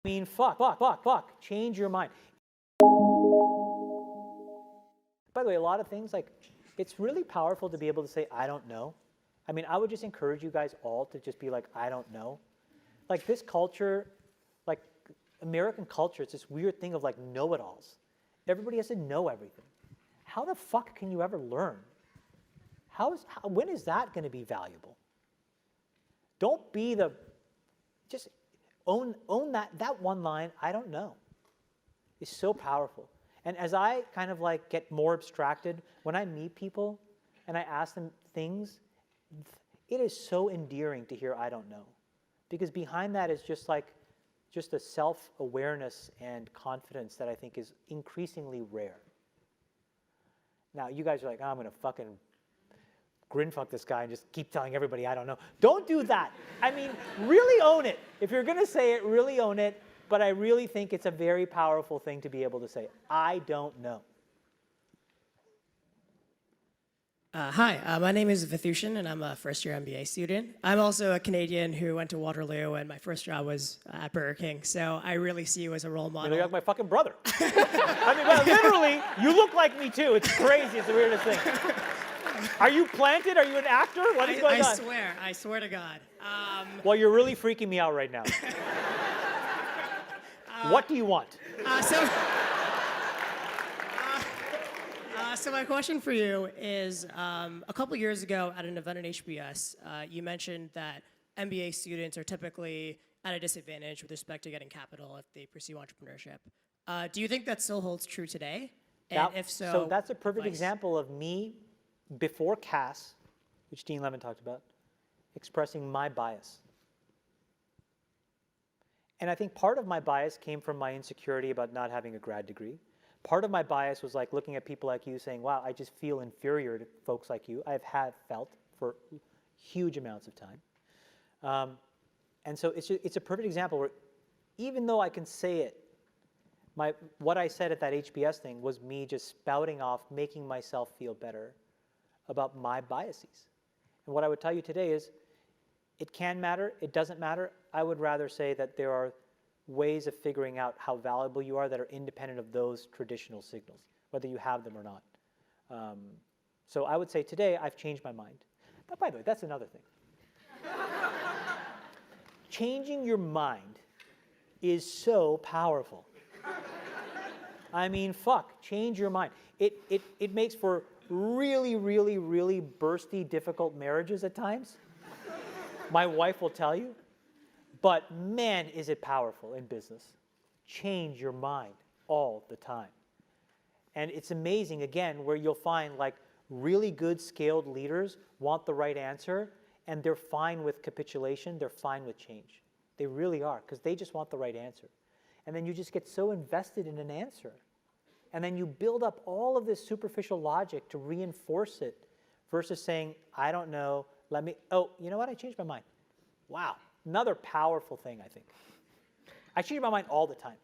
mean, fuck, change your mind. By the way, a lot of things, like, it's really powerful to be able to say, I don't know. I mean, I would just encourage you guys all to just be like, I don't know. Like, this culture, like, American culture, it's this weird thing of, like, know-it-alls. Everybody has to know everything. How the fuck can you ever learn? When is that going to be valuable? Don't be the, just own that one line, I don't know, is so powerful. And as I kind of like get more abstracted, when I meet people and I ask them things, it is so endearing to hear I don't know. Because behind that is just a self-awareness and confidence that I think is increasingly rare. Now, you guys are like, oh, I'm going to fucking grin fuck this guy and just keep telling everybody I don't know. Don't do that. I mean, really own it. If you're going to say it, really own it. But I really think it's a very powerful thing to be able to say, I don't know. Hi, my name is Vithushan, and I'm a first-year MBA student. I'm also a Canadian who went to Waterloo, and my first job was at Burger King. So I really see you as a role model. You're like my fucking brother. I mean, well, literally, you look like me too. It's crazy. It's the weirdest thing. Are you planted? Are you an actor? What is going on? I swear to God. Well, you're really freaking me out right now. What do you want? So my question for you is, a couple years ago at an event at HBS, you mentioned that MBA students are typically at a disadvantage with respect to getting capital if they pursue entrepreneurship. Do you think that still holds true today? And if so, that's a perfect example of me, before CAS, which Dean Levin talked about, expressing my bias. And I think part of my bias came from my insecurity about not having a grad degree. Part of my bias was like looking at people like you saying, wow, I just feel inferior to folks like you. I've felt for huge amounts of time. And so it's a perfect example where even though I can say it, what I said at that HBS thing was me just spouting off, making myself feel better about my biases. And what I would tell you today is, it can matter, it doesn't matter. I would rather say that there are ways of figuring out how valuable you are that are independent of those traditional signals, whether you have them or not. So I would say today I've changed my mind. But by the way, that's another thing. Changing your mind is so powerful. I mean, fuck, change your mind. It makes for really, really, really bursty, difficult marriages at times. My wife will tell you. But man, is it powerful in business. Change your mind all the time. And it's amazing, again, where you'll find like really good scaled leaders want the right answer, and they're fine with capitulation, they're fine with change. They really are, because they just want the right answer. And then you just get so invested in an answer. And then you build up all of this superficial logic to reinforce it versus saying, I don't know, oh, you know what, I changed my mind. Wow, another powerful thing, I think. I change my mind all the time.